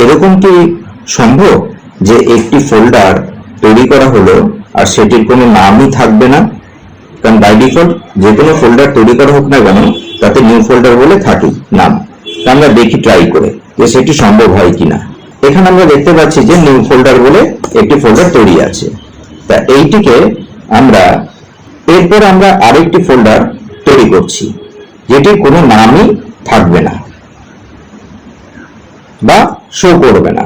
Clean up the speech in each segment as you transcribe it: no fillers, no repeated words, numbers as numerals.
এরকম কি সম্ভব যে একটি ফোল্ডার তৈরি করা হলো আর সেটির কোনো নামই থাকবে না? কারণ বাই ডিফল্ট যে কোনো ফোল্ডার তৈরি করা হোক না কেন তাতে নিউ ফোল্ডার বলে থাকেই নাম। আমরা দেখি ট্রাই করে যে সেটি সম্ভব হয় কিনা। এখানে আমরা দেখতে পাচ্ছি যে নিউ ফোল্ডার বলে একটি ফোল্ডার তৈরি আছে। তা এইটিকে এরপর আমরা আরেকটি ফোল্ডার তৈরি করছি যেটির কোনো নামই থাকবে না বা শো করবে না।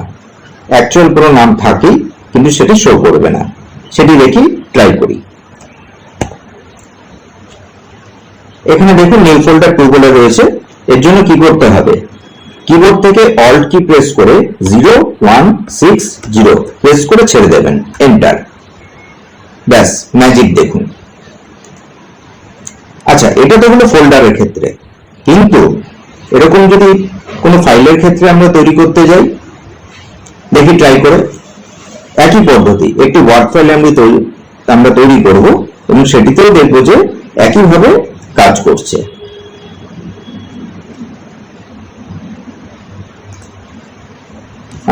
অ্যাকচুয়াল কোনো নাম থাকেই কিন্তু সেটি শো করবে না। সেটি দেখি ট্রাই করি। এখানে দেখুন নিউ ফোল্ডার 2 বলে রয়েছে। এর জন্য কি করতে হবে? কিবোর্ড থেকে অল্ট কি প্রেস করে 0160 প্রেস করে ছেড়ে দেবেন, এন্টার। ব্যাস, ম্যাজিক দেখুন। আচ্ছা, এটা তো হলো ফোল্ডারের ক্ষেত্রে, কিন্তু এরকম যদি কোনো ফাইলের ক্ষেত্রে আমরা তৈরি করতে যাই, দেখি ট্রাই করে। একই পদ্ধতি, একটি ওয়ার্ড ফাইল আমরা তৈরি করব এবং সেটিতেও দেখবো যে একইভাবে কাজ করছে।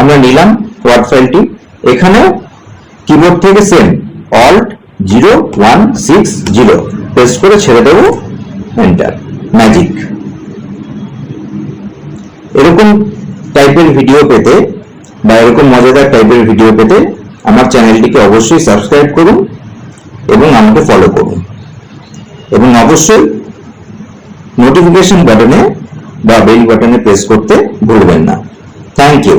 আমরা নিলাম ওয়ার্ড ফাইলটি। এখানেও কিবোর্ড থেকে সেম অল্ট 0160 প্রেস করে ছেড়ে দেবো, এন্টার, ম্যাজিক। এরকম টাইপের ভিডিও পেতে বা এরকম মজাদার টাইপের ভিডিও পেতে আমার চ্যানেলটিকে অবশ্যই সাবস্ক্রাইব করুন এবং আমাকে ফলো করুন, এবং অবশ্যই নোটিফিকেশন বাটনে বা বেল বাটনে প্রেস করতে ভুলবেন না। Thank you.